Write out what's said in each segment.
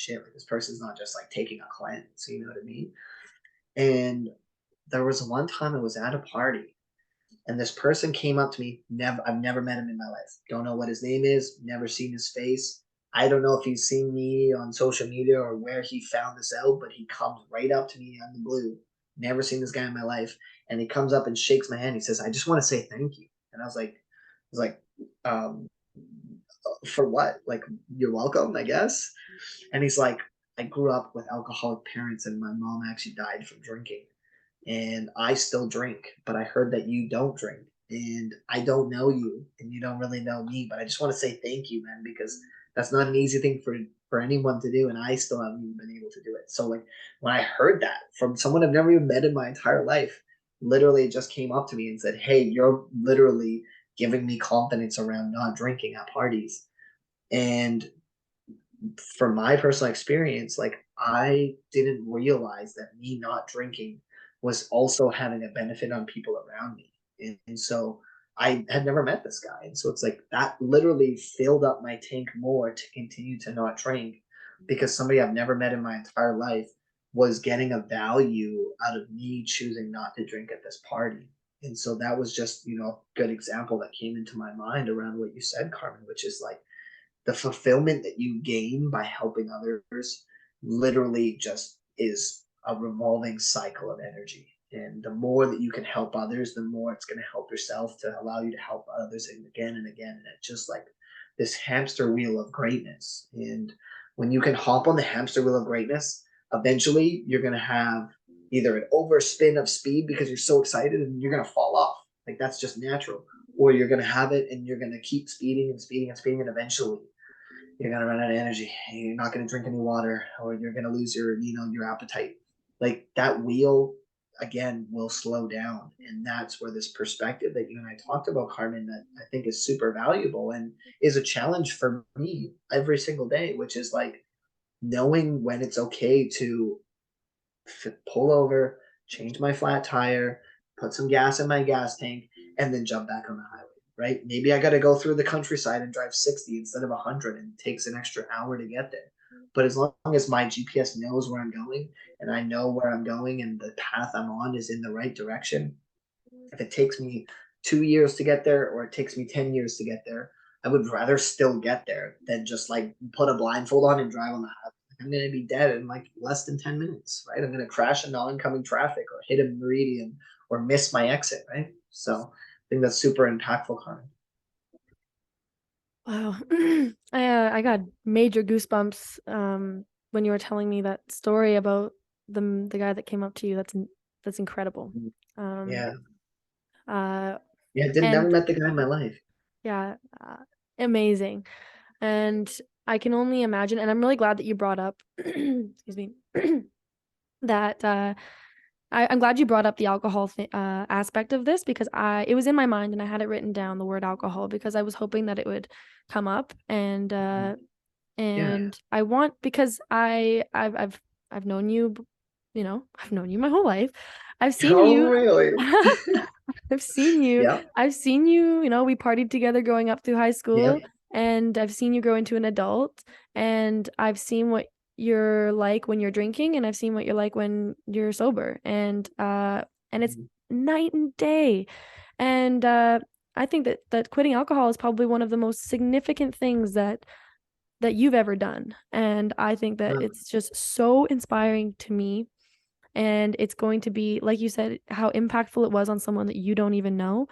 shit, like this person's not just like taking a cleanse, you know what I mean? And there was one time I was at a party and this person came up to me. I've never met him in my life. Don't know what his name is. Never seen his face. I don't know if he's seen me on social media or where he found this out, but he comes right up to me on the blue. Never seen this guy in my life, and he comes up and shakes my hand. He says, "I just want to say thank you." And I was like, um, for what? Like, you're welcome, I guess. And he's like, I grew up with alcoholic parents, and my mom actually died from drinking and I still drink, but I heard that you don't drink and I don't know you and you don't really know me, but I just want to say thank you, man, because that's not an easy thing for anyone to do and I still haven't even been able to do it. So like when I heard that from someone I've never even met in my entire life, literally it just came up to me and said, "Hey, you're literally giving me confidence around not drinking at parties." And from my personal experience, like I didn't realize that me not drinking was also having a benefit on people around me. And so I had never met this guy. And so it's like that literally filled up my tank more to continue to not drink because somebody I've never met in my entire life was getting a value out of me choosing not to drink at this party. And so that was just, a good example that came into my mind around what you said, Carmen, which is like the fulfillment that you gain by helping others literally just is a revolving cycle of energy. And the more that you can help others, the more it's going to help yourself to allow you to help others again and again. And it's just like this hamster wheel of greatness. And when you can hop on the hamster wheel of greatness, eventually you're going to have either an overspin of speed because you're so excited and you're going to fall off. Like that's just natural. Or you're going to have it and you're going to keep speeding and speeding and speeding. And eventually you're gonna run out of energy. You're not gonna drink any water, or you're gonna lose your appetite. Like that wheel again will slow down, and that's where this perspective that you and I talked about, Carmen, that I think is super valuable and is a challenge for me every single day, which is like knowing when it's okay to pull over, change my flat tire, put some gas in my gas tank, and then jump back on the highway. Right? Maybe I got to go through the countryside and drive 60 instead of 100, and it takes an extra hour to get there. But as long as my GPS knows where I'm going and I know where I'm going and the path I'm on is in the right direction, if it takes me 2 years to get there or it takes me 10 years to get there, I would rather still get there than just like put a blindfold on and drive on the highway. I'm going to be dead in like less than 10 minutes, right? I'm going to crash into oncoming traffic or hit a meridian or miss my exit, right? So I think that's super impactful, Carmen. Wow. I got major goosebumps when you were telling me that story about the guy that came up to you. That's incredible. Um Yeah. uh Yeah. Never and met the guy in my life. yeah, amazing. And I can only imagine, and I'm really glad that you brought up excuse me, that I'm glad you brought up the alcohol aspect of this, because it was in my mind and I had it written down, the word alcohol, because I was hoping that it would come up. And Yeah. I want, because I've known you, I've known you my whole life. I've seen Oh, you. really? I've seen you. Yeah. I've seen you, we partied together growing up through high school, Yep. and I've seen you grow into an adult, and I've seen what you're like when you're drinking, and I've seen what you're like when you're sober. And it's night and day. And I think that quitting alcohol is probably one of the most significant things that you've ever done. And I think that it's just so inspiring to me. And it's going to be, like you said, how impactful it was on someone that you don't even know.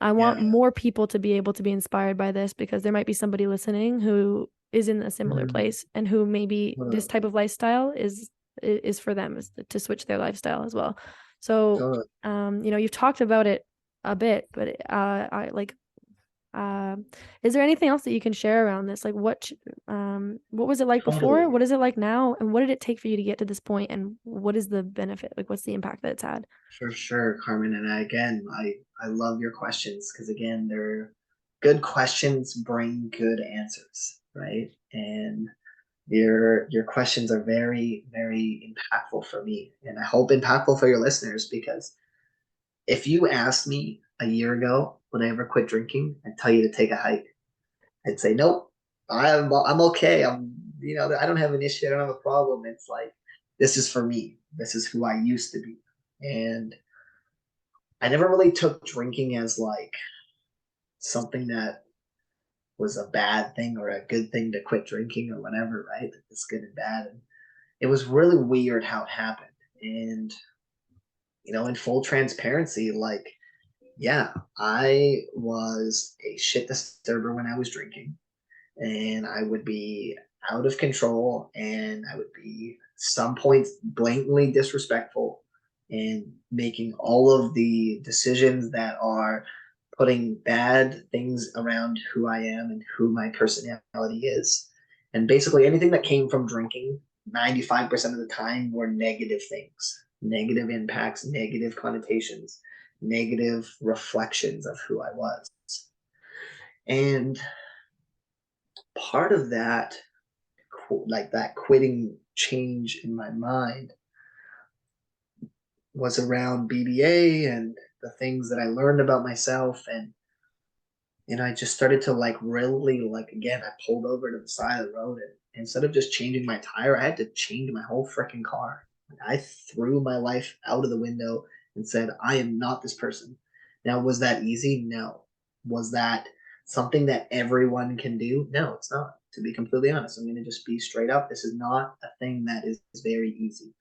I want Yeah. more people to be able to be inspired by this, because there might be somebody listening who is in a similar Mhm. place, and who maybe this Well, type of lifestyle is for them, is to switch their lifestyle as well. So, totally. you've talked about it a bit, but I like, um, is there anything else that you can share around this? Like, what was it like before? Totally. What is it like now? And what did it take for you to get to this point? And what is the benefit? Like, what's the impact that it's had? For sure, Carmen. And again, I love your questions because again, they're good questions bring good answers, right? And your questions are very, very impactful for me. And I hope impactful for your listeners because if you asked me a year ago would I ever quit drinking, I'd tell you to take a hike. I'd say nope. I'm okay. I'm I don't have an issue. I don't have a problem. It's like, this is for me. This is who I used to be. And I never really took drinking as like something that was a bad thing or a good thing to quit drinking or whatever, right? Like, it's good and bad. And it was really weird how it happened. And, in full transparency, like, yeah, I was a shit disturber when I was drinking, and I would be out of control, and I would be some points blatantly disrespectful and making all of the decisions that are putting bad things around who I am and who my personality is. And basically anything that came from drinking 95% of the time were negative things, negative impacts, negative connotations, negative reflections of who I was. And part of that, like that quitting change in my mind, was around BBA and the things that I learned about myself. And I just started to like really, like, again, I pulled over to the side of the road, and instead of just changing my tire, I had to change my whole freaking car. I threw my life out of the window and said, I am not this person. Now, was that easy? No. Was that something that everyone can do? No, it's not. To be completely honest, I'm going to just be straight up. This is not a thing that is very easy.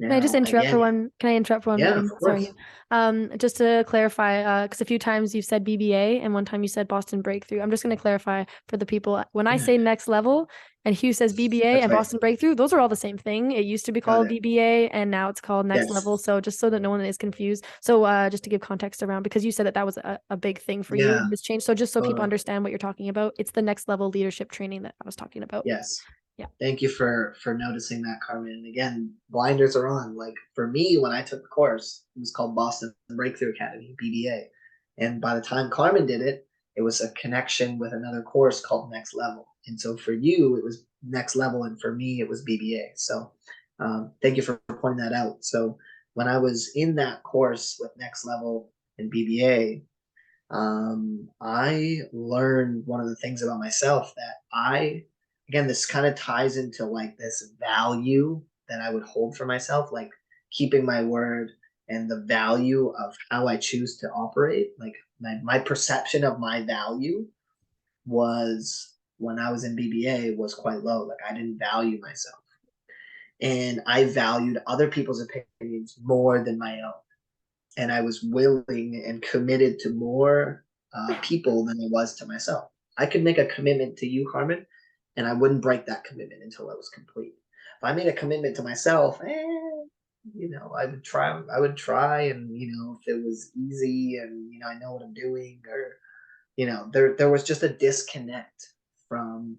Can I just Now, interrupt for again, one? Can I interrupt for one yeah, of moment? Sorry. course. Just to clarify, because a few times you've said BBA and one time you said Boston Breakthrough. I'm just going to clarify for the people. When I Yeah, say next level and Hugh says BBA that's and right. Boston Breakthrough, those are all the same thing. It used to be Got called it. BBA and now it's called next Yes. level. So just so that no one is confused. So just to give context around, because you said that was a big thing for you Yeah, in this change. So just so people totally. understand what you're talking about, it's the next level leadership training that I was talking about. Yes. Yeah. Thank you for noticing that, Carmen. And again, blinders are on. Like for me, when I took the course, it was called Boston Breakthrough Academy, BBA. And by the time Carmen did it, it was a connection with another course called Next Level. And so for you, it was Next Level, and for me, it was BBA. So thank you for pointing that out. So when I was in that course with Next Level and BBA, I learned one of the things about myself that again, this kind of ties into like this value that I would hold for myself, like keeping my word and the value of how I choose to operate. Like my perception of my value was, when I was in BBA, was quite low. Like I didn't value myself, and I valued other people's opinions more than my own, and I was willing and committed to more people than I was to myself. I could make a commitment to you, Carmen, and I wouldn't break that commitment until it was complete. If I made a commitment to myself, I would try. I would try, and if it was easy, and I know what I'm doing, or there was just a disconnect from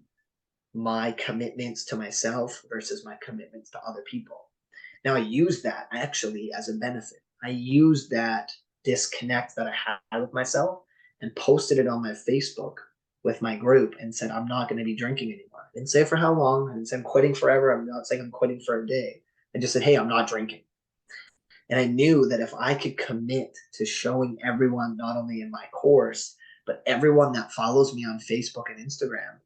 my commitments to myself versus my commitments to other people. Now I use that actually as a benefit. I used that disconnect that I had with myself and posted it on my Facebook with my group and said, I'm not going to be drinking anymore. I didn't say for how long. I didn't say I'm quitting forever. I'm not saying I'm quitting for a day. I just said, hey, I'm not drinking. And I knew that if I could commit to showing everyone, not only in my course, but everyone that follows me on Facebook and Instagram,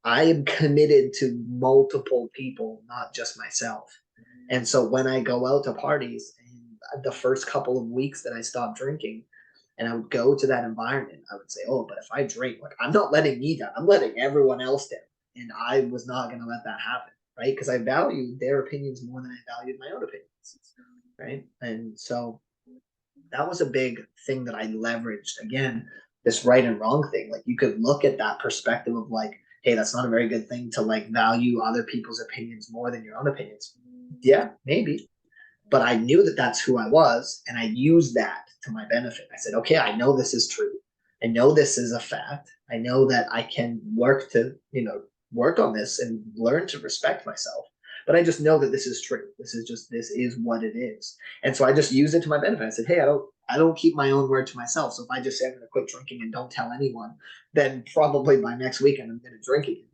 I am committed to multiple people, not just myself. And so when I go out to parties, and the first couple of weeks that I stopped drinking, and I would go to that environment, I would say, oh, but if I drink, like, I'm not letting me down, I'm letting everyone else down. And I was not going to let that happen, right? Because I valued their opinions more than I valued my own opinions, right? And so that was a big thing that I leveraged. Again, this right and wrong thing. Like you could look at that perspective of like, hey, that's not a very good thing to like value other people's opinions more than your own opinions. Yeah, maybe. But I knew that that's who I was, and I used that to my benefit. I said, okay, I know this is true. I know this is a fact. I know that I can work on this and learn to respect myself. But I just know that this is true. This is what it is. And so I just used it to my benefit. I said, hey, I don't keep my own word to myself. So if I just say I'm going to quit drinking and don't tell anyone, then probably by next weekend I'm going to drink again.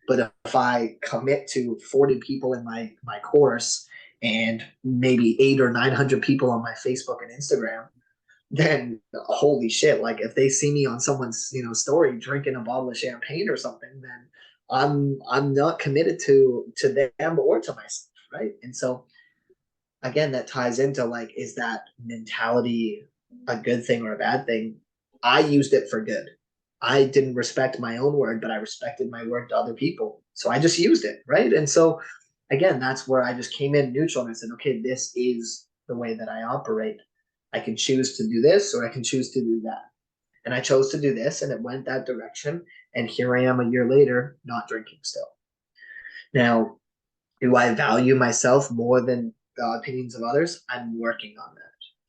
But if I commit to 40 people in my course and maybe 800 or 900 people on my Facebook and Instagram, then holy shit, like if they see me on someone's story drinking a bottle of champagne or something, then I'm not committed to them or to myself, right? And so again, that ties into like, is that mentality a good thing or a bad thing? I used it for good. I didn't respect my own word, but I respected my word to other people. So I just used it, right? And so again, that's where I just came in neutral and I said, okay, this is the way that I operate. I can choose to do this or I can choose to do that. And I chose to do this and it went that direction. And here I am a year later, not drinking still. Now, do I value myself more than the opinions of others? I'm working on that.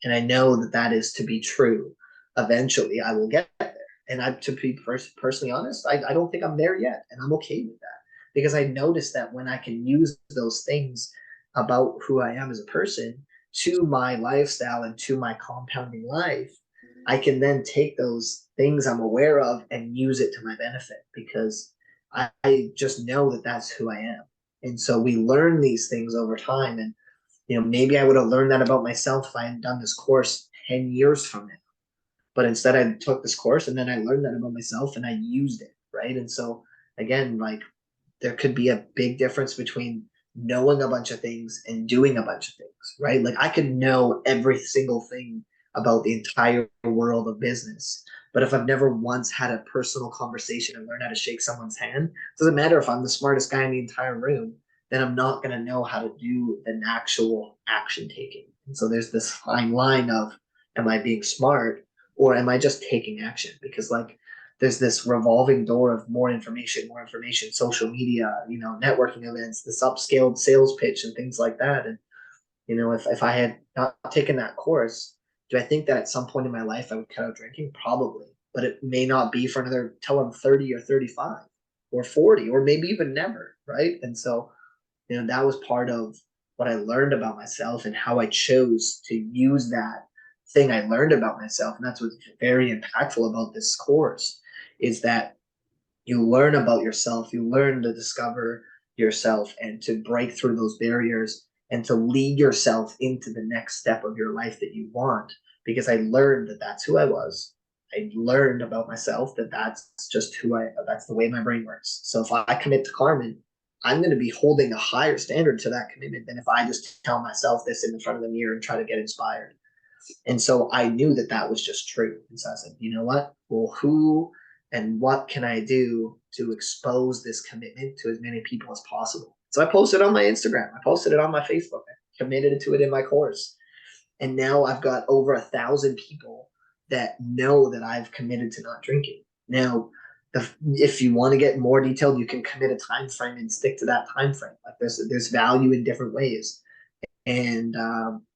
And I know that that is to be true. Eventually, I will get there. And to be personally honest, I don't think I'm there yet. And I'm okay with that because I noticed that when I can use those things about who I am as a person to my lifestyle and to my compounding life, I can then take those things I'm aware of and use it to my benefit because I just know that that's who I am. And so we learn these things over time. And, maybe I would have learned that about myself if I had done this course 10 years from now. But instead, I took this course and then I learned that about myself and I used it. Right. And so, again, like there could be a big difference between knowing a bunch of things and doing a bunch of things. Right. Like I could know every single thing about the entire world of business. But if I've never once had a personal conversation and learned how to shake someone's hand, it doesn't matter if I'm the smartest guy in the entire room, then I'm not going to know how to do an actual action taking. And so there's this fine line of, am I being smart or am I just taking action? Because like there's this revolving door of more information, social media, networking events, this upscaled sales pitch and things like that. And, if I had not taken that course, do I think that at some point in my life I would cut out drinking? Probably, but it may not be for another till I'm 30 or 35 or 40 or maybe even never. Right. And so, that was part of what I learned about myself and how I chose to use that thing I learned about myself. And that's what's very impactful about this course is that you learn about yourself, you learn to discover yourself and to break through those barriers and to lead yourself into the next step of your life that you want. Because I learned that that's who I was. I learned about myself that that's just that's the way my brain works. So if I commit to Carmen, I'm going to be holding a higher standard to that commitment than if I just tell myself this in front of the mirror and try to get inspired. And so I knew that that was just true. And so I said, you know what? Well, who and what can I do to expose this commitment to as many people as possible? So I posted on my Instagram, I posted it on my Facebook, I committed to it in my course. And now I've got over 1,000 people that know that I've committed to not drinking. Now, if you want to get more detailed, you can commit a time frame and stick to that time frame. Like there's value in different ways. And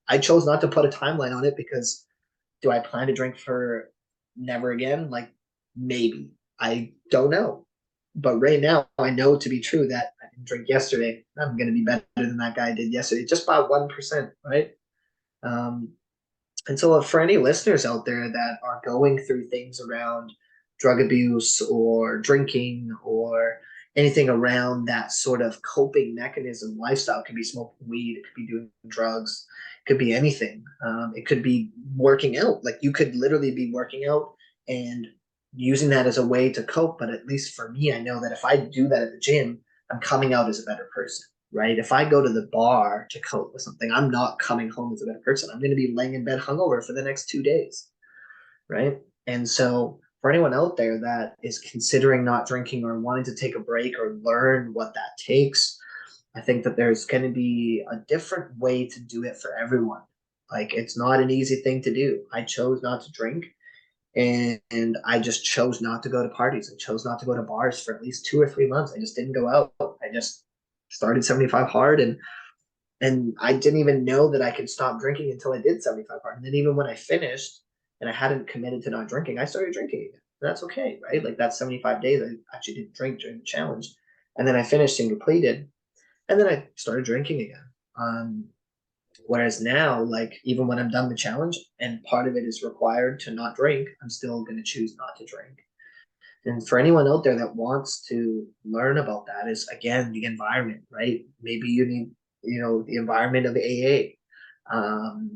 I chose not to put a timeline on it because do I plan to drink for never again? Like maybe. I don't know. But right now, I know to be true that I didn't drink yesterday. I'm going to be better than that guy did yesterday, just by 1%, right? Um, and so, for any listeners out there that are going through things around drug abuse or drinking or anything around that sort of coping mechanism lifestyle, it could be smoking weed, it could be doing drugs, it could be anything. It could be working out. Like you could literally be working out and using that as a way to cope. But at least for me, I know that if I do that at the gym, I'm coming out as a better person, right? If I go to the bar to cope with something, I'm not coming home as a better person. I'm going to be laying in bed hungover for the next 2 days, right? And so, for anyone out there that is considering not drinking or wanting to take a break or learn what that takes, I think that there's going to be a different way to do it for everyone. Like, it's not an easy thing to do. I chose not to drink and I just chose not to go to parties. I chose not to go to bars for at least 2 or 3 months. I just didn't go out. I just started 75 hard and I didn't even know that I could stop drinking until I did 75 hard. And then even when I finished and I hadn't committed to not drinking, I started drinking again. That's okay, right? Like that's 75 days. I actually didn't drink during the challenge. And then I finished and completed. And then I started drinking again. Whereas now, like even when I'm done the challenge and part of it is required to not drink, I'm still going to choose not to drink. And for anyone out there that wants to learn about that is again the environment, right? Maybe you need, the environment of AA,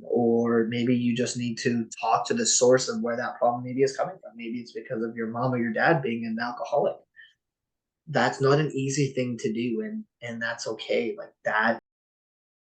or maybe you just need to talk to the source of where that problem maybe is coming from. Maybe it's because of your mom or your dad being an alcoholic. that's not an easy thing to do, and that's okay. Like that